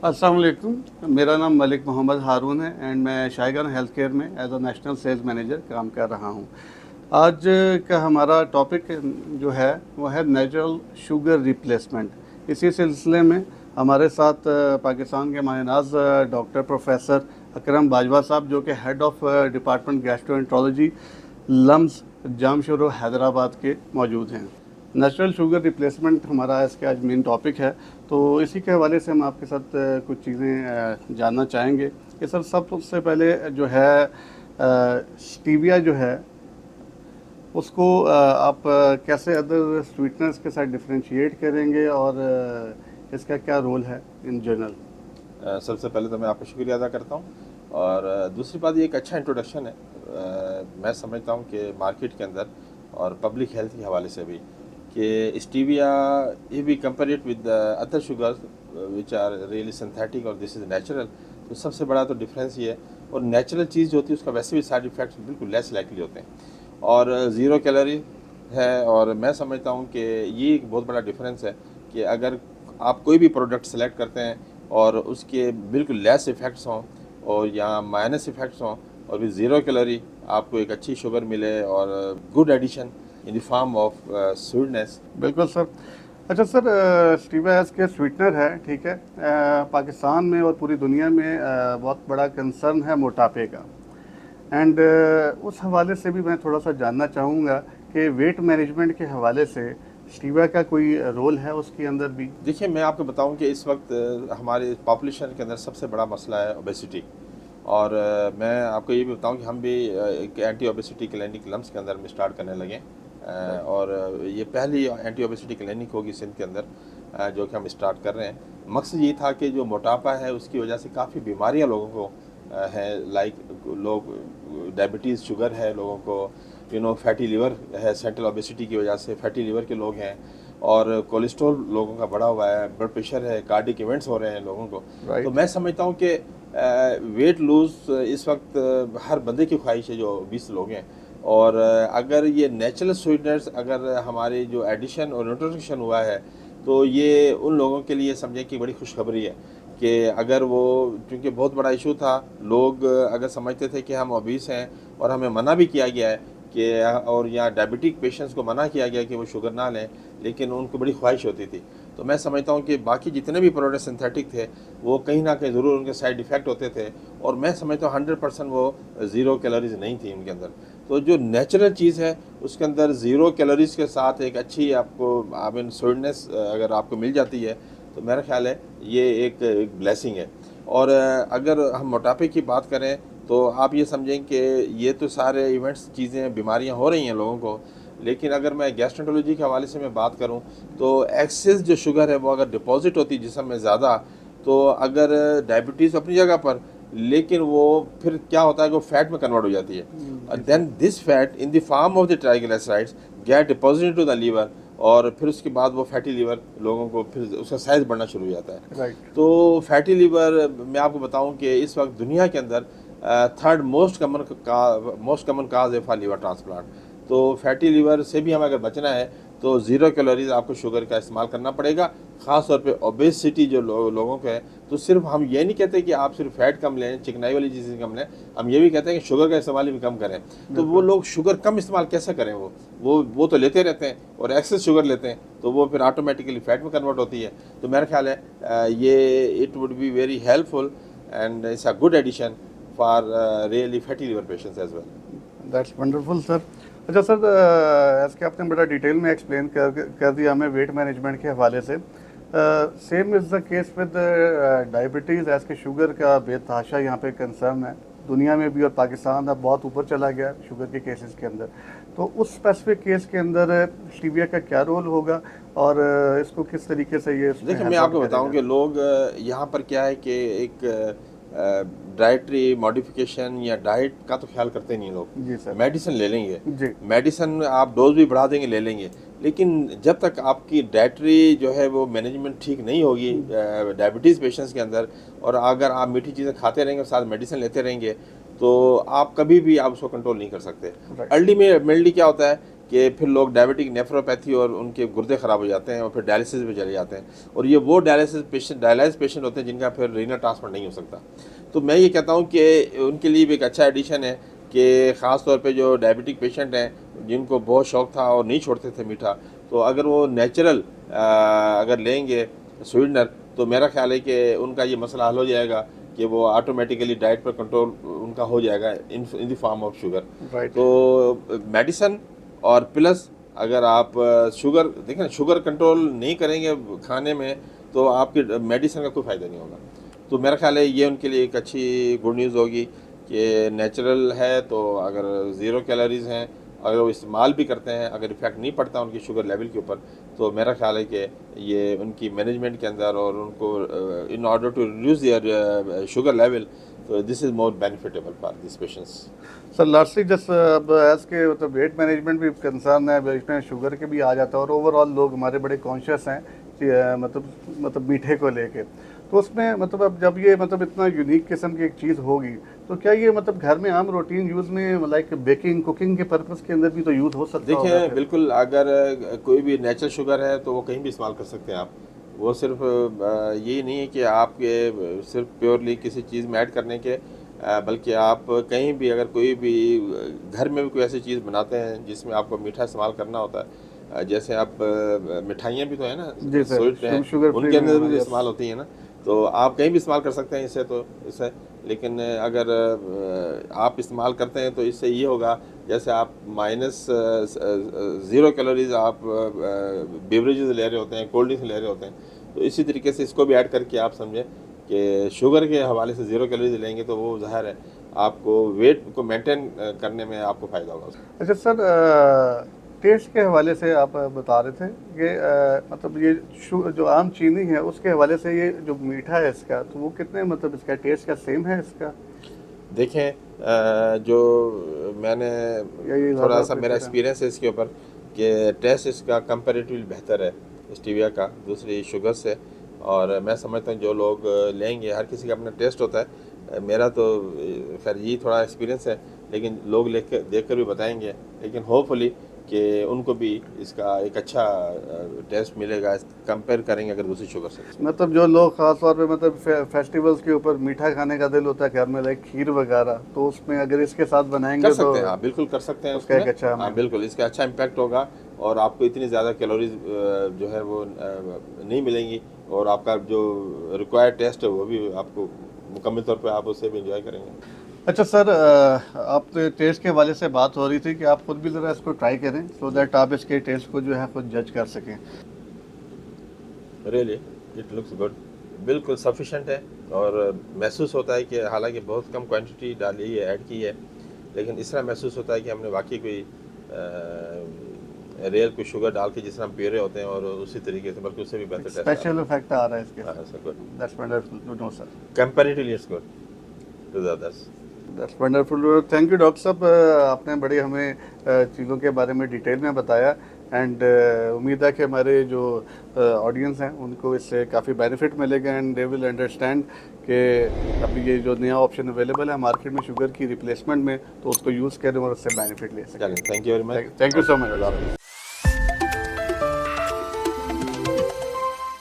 अस्सलाम वालेकुम। मेरा नाम मलिक मोहम्मद हारून है एंड मैं शाइगन हेल्थ केयर में as a national sales manager काम कर रहा हूँ। आज का हमारा टॉपिक जो है वो है नेचुरल शुगर रिप्लेसमेंट। इसी सिलसिले में हमारे साथ पाकिस्तान के मायनाज डॉक्टर प्रोफेसर अकरम बाजवा साहब, जो कि head of department gastroenterology LUMHS Jamshoro Hyderabad के मौजूद हैं। नेचुरल शुगर रिप्लेसमेंट हमारा इसका आज मेन टॉपिक है, तो इसी के हवाले से हम आपके साथ कुछ चीज़ें जानना चाहेंगे कि सर सबसे पहले जो है स्टीविया जो है उसको आप कैसे अदर स्वीटनर्स के साथ डिफरेंशिएट करेंगे और इसका क्या रोल है इन जनरल। सबसे पहले तो मैं आपका शुक्रिया अदा करता हूँ और दूसरी बात ये एक अच्छा इंट्रोडक्शन है। मैं समझता हूँ कि मार्केट के अंदर और पब्लिक हेल्थ के हवाले से भी कि स्टीविया ये भी compare it with other sugars which are really synthetic और दिस इज़ नेचुरल। तो सबसे बड़ा तो डिफरेंस ये है, और नेचुरल चीज़ जो होती है उसका वैसे भी साइड इफ़ेक्ट्स बिल्कुल लेस लाइकली होते हैं और ज़ीरो कैलोरी है। और मैं समझता हूँ कि ये एक बहुत बड़ा डिफरेंस है कि अगर आप कोई भी प्रोडक्ट सेलेक्ट करते हैं और उसके बिल्कुल लेस इफ़ेक्ट्स हों और या माइनस इफ़ेक्ट्स हों और भी ज़ीरो कैलोरी, आपको एक अच्छी शुगर मिले और good addition in the form of sweetness. बिल्कुल सर। अच्छा सर, स्टीविया एज के स्वीटनर है, ठीक है। पाकिस्तान में और पूरी दुनिया में बहुत बड़ा कंसर्न है मोटापे का एंड उस हवाले से भी मैं थोड़ा सा जानना चाहूँगा कि वेट मैनेजमेंट के हवाले से स्टीविया का कोई रोल है उसके अंदर भी। देखिए, मैं आपको बताऊं कि इस वक्त हमारे पॉपुलेशन के अंदर सबसे बड़ा मसला है ओबेसिटी। और मैं आपको ये भी बताऊं कि हम भी एक एंटी ओबेसिटी क्लिनिक लम्स के अंदर में स्टार्ट करने लगे और ये पहली एंटी ओबेसिटी क्लिनिक होगी सिंध के अंदर जो कि हम स्टार्ट कर रहे हैं। मकसद ये था कि जो मोटापा है उसकी वजह से काफ़ी बीमारियां लोगों को हैं, लाइक लोग डायबिटीज़ शुगर है लोगों को, फैटी लिवर है, सेंट्रल ओबेसिटी की वजह से फैटी लिवर के लोग हैं और कोलेस्ट्रॉल लोगों का बढ़ा हुआ है, ब्लड प्रेशर है, कार्डिक इवेंट्स हो रहे हैं लोगों को। तो मैं समझता हूँ कि वेट लूज़ इस वक्त हर बंदे की ख्वाहिश है जो 20 लोग हैं। और अगर ये नेचुरल स्वीटनर्स अगर हमारे जो एडिशन और न्यूट्रिशन हुआ है तो ये उन लोगों के लिए समझें कि बड़ी खुशखबरी है कि अगर वो, क्योंकि बहुत बड़ा इशू था, लोग अगर समझते थे कि हम ओबीस हैं और हमें मना भी किया गया है कि, और यहाँ डायबिटिक पेशेंट्स को मना किया गया कि वो शुगर ना लें, लेकिन उनको बड़ी ख्वाहिश होती थी। तो मैं समझता हूँ कि बाकी जितने भी प्रोडक्ट सिंथेटिक थे वो कहीं ना कहीं ज़रूर उनके साइड इफ़ेक्ट होते थे, और मैं समझता हूँ 100% वो ज़ीरो कैलोरीज नहीं थी उनके अंदर। तो जो नेचुरल चीज़ है उसके अंदर ज़ीरो कैलोरीज के साथ एक अच्छी आपको आई मीन स्वीटनेस अगर आपको मिल जाती है तो मेरा ख्याल है ये एक ब्लेसिंग है। और अगर हम मोटापे की बात करें तो आप ये समझें कि ये तो सारे इवेंट्स चीज़ें बीमारियां हो रही हैं लोगों को, लेकिन अगर मैं गैस्ट्रोएंटरोलॉजी के हवाले से मैं बात करूं तो एक्सेस जो शुगर है वो अगर डिपॉजिट होती है जिस्म में ज़्यादा, तो अगर डायबिटीज़ अपनी जगह पर, लेकिन वो फिर क्या होता है कि वो फैट में कन्वर्ट हो जाती है। Then this fat in the form of the triglycerides get deposited to the liver, और फिर उसके बाद वो फैटी लीवर लोगों को फिर उसका साइज़ बढ़ना शुरू हो जाता है। राइट। तो फैटी लीवर मैं आपको बताऊं कि इस वक्त दुनिया के अंदर थर्ड मोस्ट कमन काज है फॉर लीवर ट्रांसप्लांट। तो फैटी लीवर से भी हमें अगर बचना है तो ज़ीरो कैलोरीज आपको शुगर का इस्तेमाल करना पड़ेगा, ख़ास तौर पे ओबेसिटी जो लोगों को है। तो सिर्फ हम ये नहीं कहते कि आप सिर्फ फैट कम लें, चिकनाई वाली चीज़ें कम लें, हम ये भी कहते हैं कि शुगर का इस्तेमाल भी कम करें। तो वो लोग शुगर कम इस्तेमाल कैसे करें, वो तो लेते रहते हैं और एक्सेस शुगर लेते हैं, तो वो फिर ऑटोमेटिकली फैट में कन्वर्ट होती है। तो मेरा ख्याल है ये it would be very helpful and it's a good addition for really fatty liver patients as well. That's wonderful sir. अच्छा सर, एज के आपने बड़ा डिटेल में एक्सप्लेन कर दिया हमें वेट मैनेजमेंट के हवाले से। Same is the case with diabetes. As के शुगर का बेतहाशा यहाँ पे कंसर्न है दुनिया में भी, और पाकिस्तान अब बहुत ऊपर चला गया शुगर के केसेस के अंदर। तो उस स्पेसिफिक केस के अंदर स्टीविया का क्या रोल होगा और इसको किस तरीके से ये उसमें देखिए, मैं हेल्प आउट आपको बताऊं करेगा। कि लोग यहाँ पर क्या है कि एक डाइटरी मॉडिफिकेशन या डाइट का तो ख्याल करते नहीं लोग। जी सर। मेडिसिन ले लेंगे, जी। मेडिसिन आप डोज भी बढ़ा देंगे, ले लेंगे, लेकिन जब तक आपकी डाइटरी जो है वो मैनेजमेंट ठीक नहीं होगी डायबिटीज़ पेशेंट्स के अंदर, और अगर आप मीठी चीज़ें खाते रहेंगे और साथ मेडिसिन लेते रहेंगे तो आप कभी भी आप उसको कंट्रोल नहीं कर सकते। राइट। अल्टीमेटली क्या होता है कि फिर लोग डायबिटिक नेफ्रोपैथी और उनके गुर्दे ख़राब हो जाते हैं और फिर डायलिसिस पे चले जाते हैं, और ये वो डायलिसिस पेशेंट होते हैं जिनका फिर रीनल ट्रांसप्लांट नहीं हो सकता। तो मैं ये कहता हूँ कि उनके लिए भी एक अच्छा एडिशन है कि ख़ास तौर पे जो डायबिटिक पेशेंट हैं जिनको बहुत शौक़ था और नहीं छोड़ते थे मीठा, तो अगर वो नेचुरल अगर लेंगे स्वीटनर, तो मेरा ख्याल है कि उनका ये मसला हल हो जाएगा कि वो ऑटोमेटिकली डाइट पर कंट्रोल उनका हो जाएगा इन the form of sugar. Right. तो मेडिसन और प्लस अगर आप शुगर देखें, शुगर कंट्रोल नहीं करेंगे खाने में तो आपकी मेडिसिन का कोई फ़ायदा नहीं होगा। तो मेरा ख्याल है ये उनके लिए एक अच्छी गुड न्यूज़ होगी कि नेचुरल है, तो अगर ज़ीरो कैलोरीज़ हैं, अगर वो इस्तेमाल भी करते हैं, अगर इफ़ेक्ट नहीं पड़ता उनकी शुगर लेवल के ऊपर, तो मेरा ख्याल है कि ये उनकी मैनेजमेंट के अंदर और उनको in order to reduce their sugar level, तो this is more benefitable for this patients. Sir lastly just अब एज के मतलब वेट मैनेजमेंट भी कंसर्न है, इसमें शुगर के भी आ जाता है और ओवरऑल लोग हमारे बड़े कॉन्शियस हैं कि मतलब मीठे को लेके, तो उसमें मतलब अब जब ये मतलब इतना यूनिक किस्म की एक चीज़ होगी, तो क्या ये मतलब घर में आम रूटीन यूज़ में लाइक बेकिंग कुकिंग के पर्पज़ के अंदर भी तो यूज़ हो सकता है? देखिए बिल्कुल, अगर कोई भी नेचुरल शुगर है तो वो कहीं भी इस्तेमाल कर सकते हैं आप। वो सिर्फ ये नहीं है कि आपके सिर्फ प्योरली किसी चीज़ में ऐड करने के, बल्कि आप कहीं भी अगर कोई भी घर में भी कोई ऐसी चीज़ बनाते हैं जिसमें आपको मीठा इस्तेमाल करना होता है, जैसे आप मिठाइयाँ भी तो है ना, जी सर, स्वीट हैं, शुगर फ्री उनके अंदर भी में, तो यस। इस्तेमाल होती है ना, तो आप कहीं भी इस्तेमाल कर सकते हैं इससे, तो इससे। लेकिन अगर आप इस्तेमाल करते हैं तो इससे ये होगा, जैसे आप माइनस ज़ीरो कैलोरीज आप बेवरेजेस ले रहे होते हैं, कोल्ड ड्रिंक्स ले रहे होते हैं, तो इसी तरीके से इसको भी ऐड करके आप समझें कि शुगर के हवाले से ज़ीरो कैलोरीज लेंगे तो वो ज़ाहिर है आपको वेट को मेंटेन करने में आपको फ़ायदा होगा। अच्छा सर, टेस्ट के हवाले से आप बता रहे थे कि मतलब ये जो आम चीनी है उसके हवाले से ये जो मीठा है इसका, तो वो कितने मतलब इसका टेस्ट का सेम है इसका? देखें, जो मैंने यही थोड़ा ज़्यादा सा मेरा प्रेफर है। एक्सपीरियंस है इसके ऊपर कि टेस्ट इसका कंपैरेटिवली बेहतर है स्टीविया का दूसरी शुगर से, और मैं समझता हूँ जो लोग लेंगे, हर किसी का अपना टेस्ट होता है, मेरा तो खैर यही थोड़ा एक्सपीरियंस है, लेकिन लोग देख कर भी बताएंगे, लेकिन होपफुली कि उनको भी इसका एक अच्छा टेस्ट मिलेगा कंपेयर करेंगे अगर दूसरी शुगर से। मतलब जो लोग ख़ास तौर पे मतलब फेस्टिवल्स के ऊपर मीठा खाने का दिल होता है घर में, लाइक खीर वगैरह, तो उसमें अगर इसके साथ बनाएंगे कर तो सकते हैं आप, बिल्कुल कर सकते हैं उसका एक उसमें। अच्छा हाँ बिल्कुल, इसका अच्छा इम्पैक्ट होगा और आपको इतनी ज़्यादा कैलोरीज जो है वो नहीं मिलेंगी, और आपका जो रिक्वायर्ड टेस्ट है वो भी आपको मुकम्मल तौर पे आप उससे भी इंजॉय करेंगे। अच्छा सर, आप टेस्ट के हवाले से बात हो रही थी कि आप खुद भी ज़रा इसको ट्राई करें सो दैट आप इसके टेस्ट को जो है खुद जज कर सकें। रियली इट लुक्स गुड, बिल्कुल सफिशेंट है, और महसूस होता है कि हालांकि बहुत कम क्वांटिटी डाली है, ऐड की है, लेकिन इस तरह महसूस होता है कि हमने वाकई कोई रियल कोई शुगर डाल के जिस तरह हम पी रहे होते हैं, और उसी तरीके से बल्कि उससे भी बेहतर टेस्ट स्पेशल इफेक्ट आ रहा है इसके। हाँ sir, good, that's wonderful to know sir. Comparatively it's good to the others. That's wonderful, thank you doctor साहब, आपने बड़ी हमें चीज़ों के बारे में डिटेल में बताया, एंड उम्मीद है कि हमारे जो ऑडियंस हैं उनको इससे काफ़ी बेनिफिट मिलेगा एंड दे विल अंडरस्टैंड कि अभी ये जो नया ऑप्शन अवेलेबल है मार्केट में शुगर की रिप्लेसमेंट में, तो उसको यूज़ करें और उससे बेनिफिट ले सकें। Thank you very much. Thank you so much.